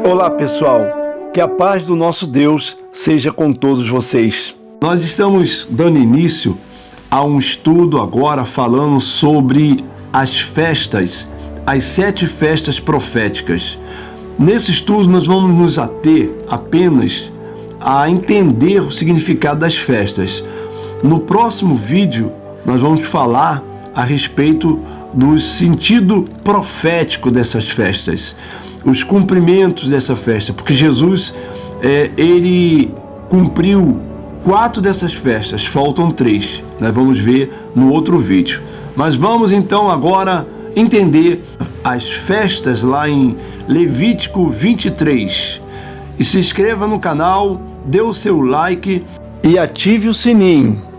Olá pessoal, que a paz do nosso Deus seja com todos vocês. Nós estamos dando início a um estudo agora falando sobre as festas, as 7 festas proféticas. Nesse estudo nós vamos nos ater apenas a entender o significado das festas. No próximo vídeo nós vamos falar a respeito do sentido profético dessas festas, os cumprimentos dessa festa, porque Jesus ele cumpriu 4 dessas festas, faltam 3, nós vamos ver no outro vídeo. Mas vamos então agora entender as festas lá em Levítico 23. E se inscreva no canal, dê o seu like e ative o sininho.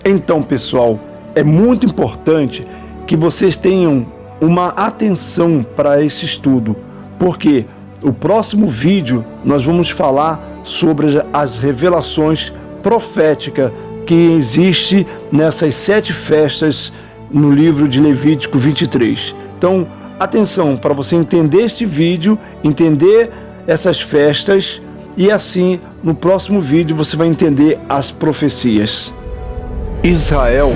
Então, pessoal, é muito importante que vocês tenham uma atenção para esse estudo, porque o próximo vídeo nós vamos falar sobre as revelações proféticas que existe nessas 7 festas no livro de Levítico 23. Então, atenção para você entender este vídeo, entender essas festas e assim no próximo vídeo você vai entender as profecias. Israel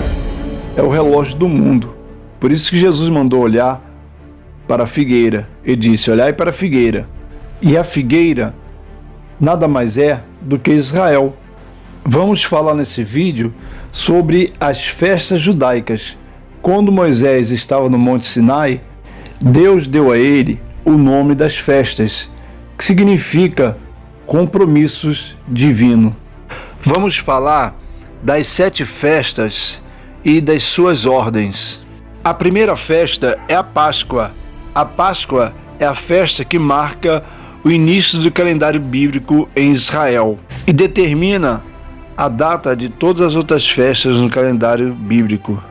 é o relógio do mundo. Por isso que Jesus mandou olhar para a figueira. Ele disse: olhai para a figueira. E a figueira nada mais é do que Israel. Vamos falar nesse vídeo sobre as festas judaicas. Quando Moisés estava no Monte Sinai, Deus deu a ele o nome das festas, que significa compromissos divinos. Vamos falar das 7 festas e das suas ordens. A primeira festa é a Páscoa. A Páscoa é a festa que marca o início do calendário bíblico em Israel e determina a data de todas as outras festas no calendário bíblico.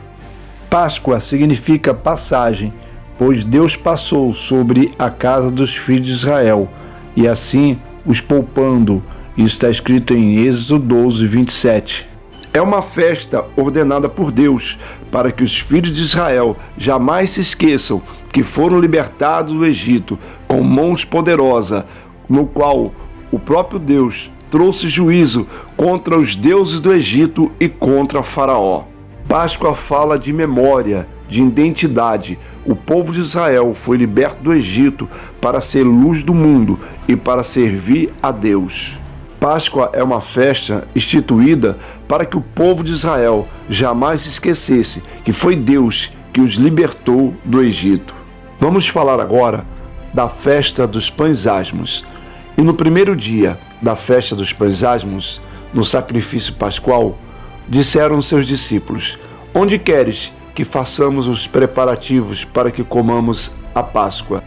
Páscoa significa passagem, pois Deus passou sobre a casa dos filhos de Israel e assim os poupando. Isso está escrito em Êxodo 12, 27. É uma festa ordenada por Deus para que os filhos de Israel jamais se esqueçam que foram libertados do Egito com mãos poderosas, no qual o próprio Deus trouxe juízo contra os deuses do Egito e contra Faraó. Páscoa fala de memória, de identidade. O povo de Israel foi liberto do Egito para ser luz do mundo e para servir a Deus. Páscoa é uma festa instituída para que o povo de Israel jamais se esquecesse que foi Deus que os libertou do Egito. Vamos falar agora da festa dos pães asmos. E no primeiro dia da festa dos pães asmos, no sacrifício pascual, disseram seus discípulos: onde queres que façamos os preparativos para que comamos a Páscoa?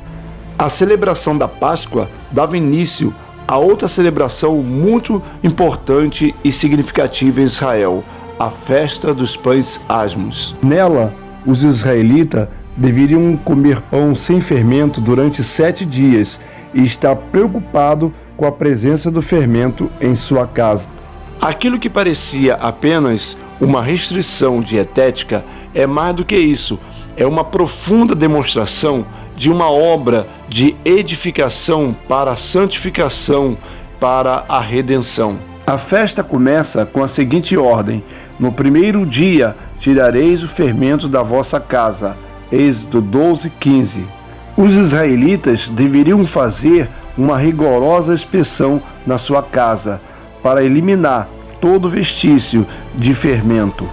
A celebração da Páscoa dava início a outra celebração muito importante e significativa em Israel, a festa dos pães asmos. Nela, os israelitas deveriam comer pão sem fermento durante 7 dias e estar preocupado com a presença do fermento em sua casa. Aquilo que parecia apenas uma restrição dietética é mais do que isso, é uma profunda demonstração de uma obra de edificação para a santificação, para a redenção. A festa começa com a seguinte ordem: no primeiro dia tirareis o fermento da vossa casa. Êxodo 12, 15. Os israelitas deveriam fazer uma rigorosa inspeção na sua casa para eliminar todo vestício de fermento.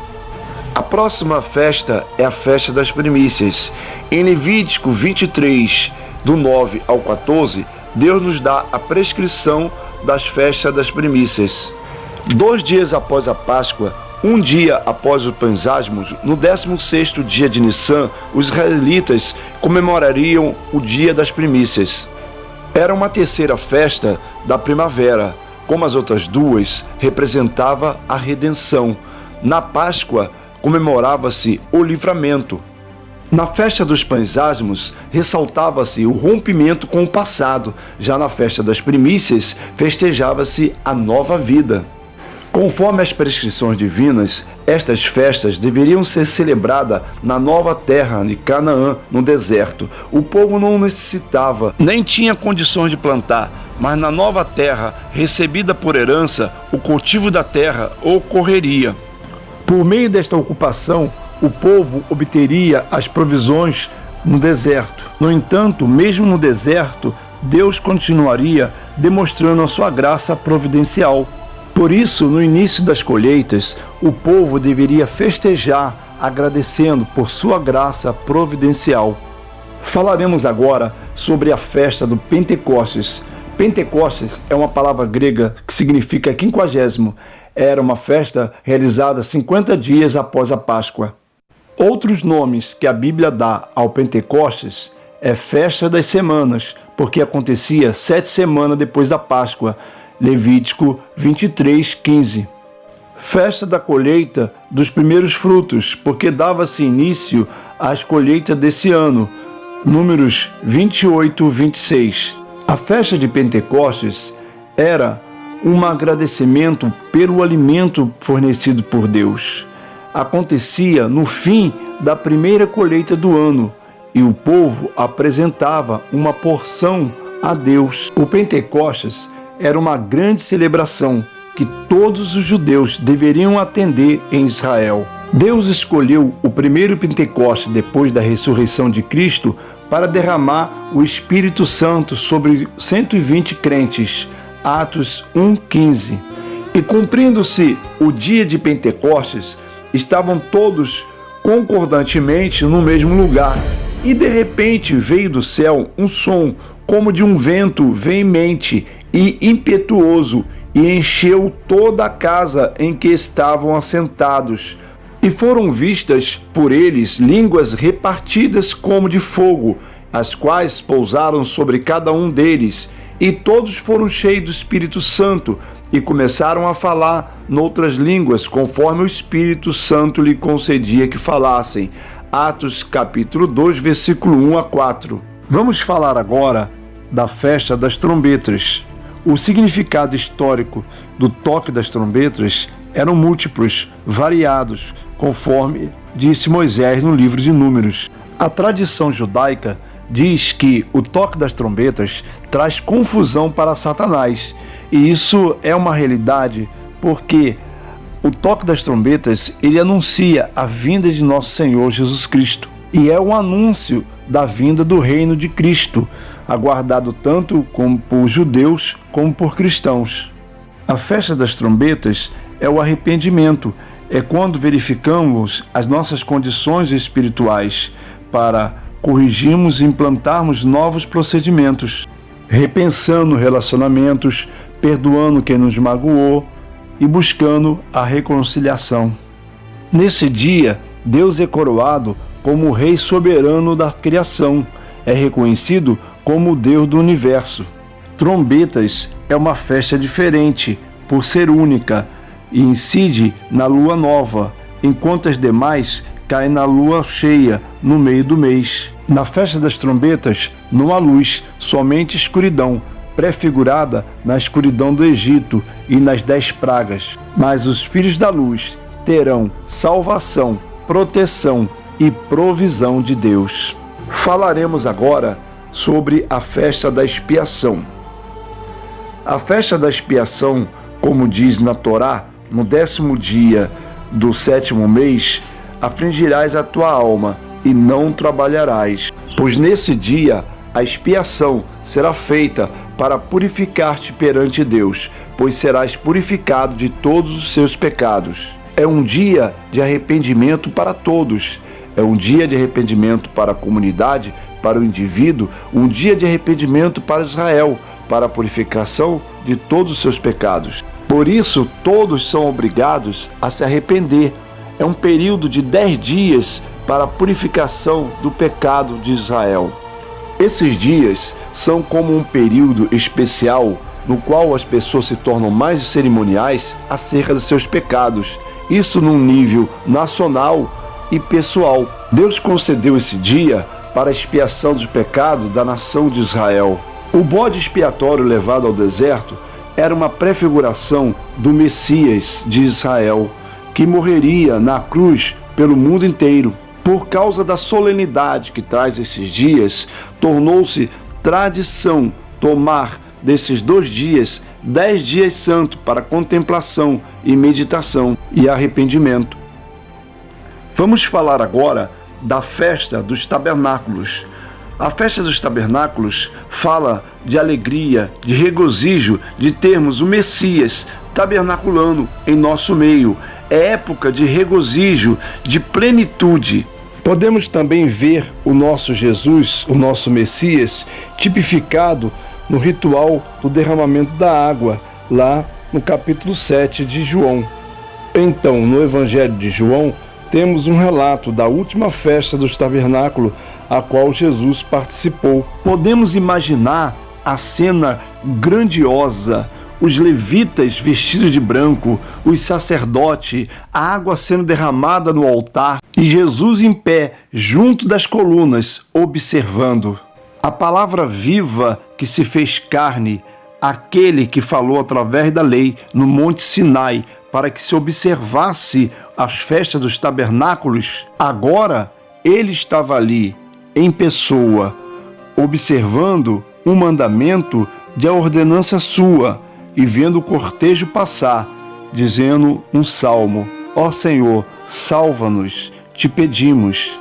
A próxima festa é a festa das primícias. Em Levítico 23, do 9 ao 14, Deus nos dá a prescrição das festas das primícias. 2 dias após a Páscoa, 1 dia após os pães asmos, no 16º dia de Nissan, os israelitas comemorariam o dia das primícias. Era uma terceira festa da primavera. Como as outras 2, representava a redenção. Na Páscoa, comemorava-se o livramento. Na festa dos pães asmos, ressaltava-se o rompimento com o passado. Já na festa das primícias, festejava-se a nova vida. Conforme as prescrições divinas, estas festas deveriam ser celebradas na nova terra de Canaã, no deserto. O povo não necessitava, nem tinha condições de plantar, mas na nova terra, recebida por herança, o cultivo da terra ocorreria. Por meio desta ocupação, o povo obteria as provisões no deserto. No entanto, mesmo no deserto, Deus continuaria demonstrando a sua graça providencial. Por isso, no início das colheitas, o povo deveria festejar, agradecendo por sua graça providencial. Falaremos agora sobre a festa do Pentecostes. Pentecostes é uma palavra grega que significa 50º. Era uma festa realizada 50 dias após a Páscoa. Outros nomes que a Bíblia dá ao Pentecostes é Festa das Semanas, porque acontecia 7 semanas depois da Páscoa, Levítico 23:15. Festa da colheita dos primeiros frutos, porque dava-se início às colheitas desse ano, Números 28:26. A festa de Pentecostes era um agradecimento pelo alimento fornecido por Deus. Acontecia no fim da primeira colheita do ano e o povo apresentava uma porção a Deus. O Pentecostes era uma grande celebração que todos os judeus deveriam atender em Israel. Deus escolheu o primeiro Pentecostes depois da ressurreição de Cristo para derramar o Espírito Santo sobre 120 crentes, Atos 1:15. E cumprindo-se o dia de Pentecostes, estavam todos concordantemente no mesmo lugar. E de repente veio do céu um som como de um vento veemente e impetuoso, e encheu toda a casa em que estavam assentados. E foram vistas por eles línguas repartidas como de fogo, as quais pousaram sobre cada um deles, e todos foram cheios do Espírito Santo, e começaram a falar noutras línguas, conforme o Espírito Santo lhe concedia que falassem. Atos capítulo 2, versículo 1-4. Vamos falar agora da festa das trombetas. O significado histórico do toque das trombetas eram múltiplos, variados, conforme disse Moisés no livro de Números. A tradição judaica diz que o toque das trombetas traz confusão para Satanás, e isso é uma realidade porque o toque das trombetas, ele anuncia a vinda de nosso Senhor Jesus Cristo, e é um anúncio da vinda do reino de Cristo, aguardado tanto como por judeus como por cristãos. A festa das trombetas é o arrependimento, é quando verificamos as nossas condições espirituais para corrigirmos e implantarmos novos procedimentos, repensando relacionamentos, perdoando quem nos magoou e buscando a reconciliação. Nesse dia, Deus é coroado como o Rei soberano da criação, é reconhecido como o Deus do universo. Trombetas é uma festa diferente, por ser única, e incide na lua nova, enquanto as demais caem na lua cheia, no meio do mês. Na festa das trombetas não há luz, somente escuridão, prefigurada na escuridão do Egito e nas 10 pragas. Mas os filhos da luz terão salvação, proteção e provisão de Deus. Falaremos agora sobre a festa da expiação. A festa da expiação, como diz na Torá, no 10º dia do 7º mês, afligirás a tua alma e não trabalharás, pois nesse dia a expiação será feita para purificar-te perante Deus, pois serás purificado de todos os seus pecados. É um dia de arrependimento para todos, é um dia de arrependimento para a comunidade, para o indivíduo, um dia de arrependimento para Israel, para a purificação de todos os seus pecados. Por isso, todos são obrigados a se arrepender. É um período de 10 dias para a purificação do pecado de Israel. Esses dias são como um período especial no qual as pessoas se tornam mais cerimoniais acerca dos seus pecados isso num nível nacional e pessoal. Deus concedeu esse dia para a expiação dos pecados da nação de Israel. O bode expiatório levado ao deserto era uma prefiguração do Messias de Israel, que morreria na cruz pelo mundo inteiro. Por causa da solenidade que traz esses dias, tornou-se tradição tomar desses 2 dias 10 dias santos para contemplação e meditação e arrependimento. Vamos falar agora da festa dos tabernáculos. A festa dos tabernáculos fala de alegria, de regozijo, de termos o Messias tabernaculando em nosso meio. É época de regozijo, de plenitude. Podemos também ver o nosso Jesus, o nosso Messias, tipificado no ritual do derramamento da água, lá no capítulo 7 de João. Então, no Evangelho de João, temos um relato da última festa dos tabernáculos, a qual Jesus participou. Podemos imaginar a cena grandiosa, os levitas vestidos de branco, os sacerdotes, a água sendo derramada no altar e Jesus em pé, junto das colunas, observando. A palavra viva que se fez carne, aquele que falou através da lei no Monte Sinai, para que se observasse as festas dos tabernáculos, agora ele estava ali, em pessoa, observando um mandamento de a ordenança sua e vendo o cortejo passar, dizendo um salmo: ó Senhor, salva-nos, te pedimos.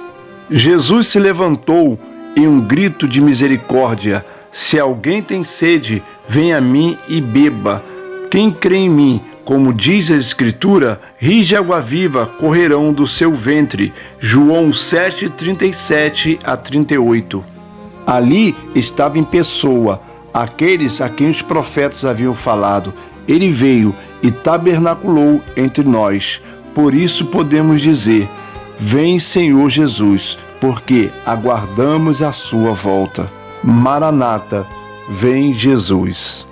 Jesus se levantou em um grito de misericórdia: se alguém tem sede, venha a mim e beba. Quem crê em mim, como diz a Escritura, rios de água viva correrão do seu ventre. João 7:37 a 38. Ali estava em pessoa aqueles a quem os profetas haviam falado. Ele veio e tabernaculou entre nós. Por isso podemos dizer: vem, Senhor Jesus, porque aguardamos a sua volta. Maranata, vem Jesus.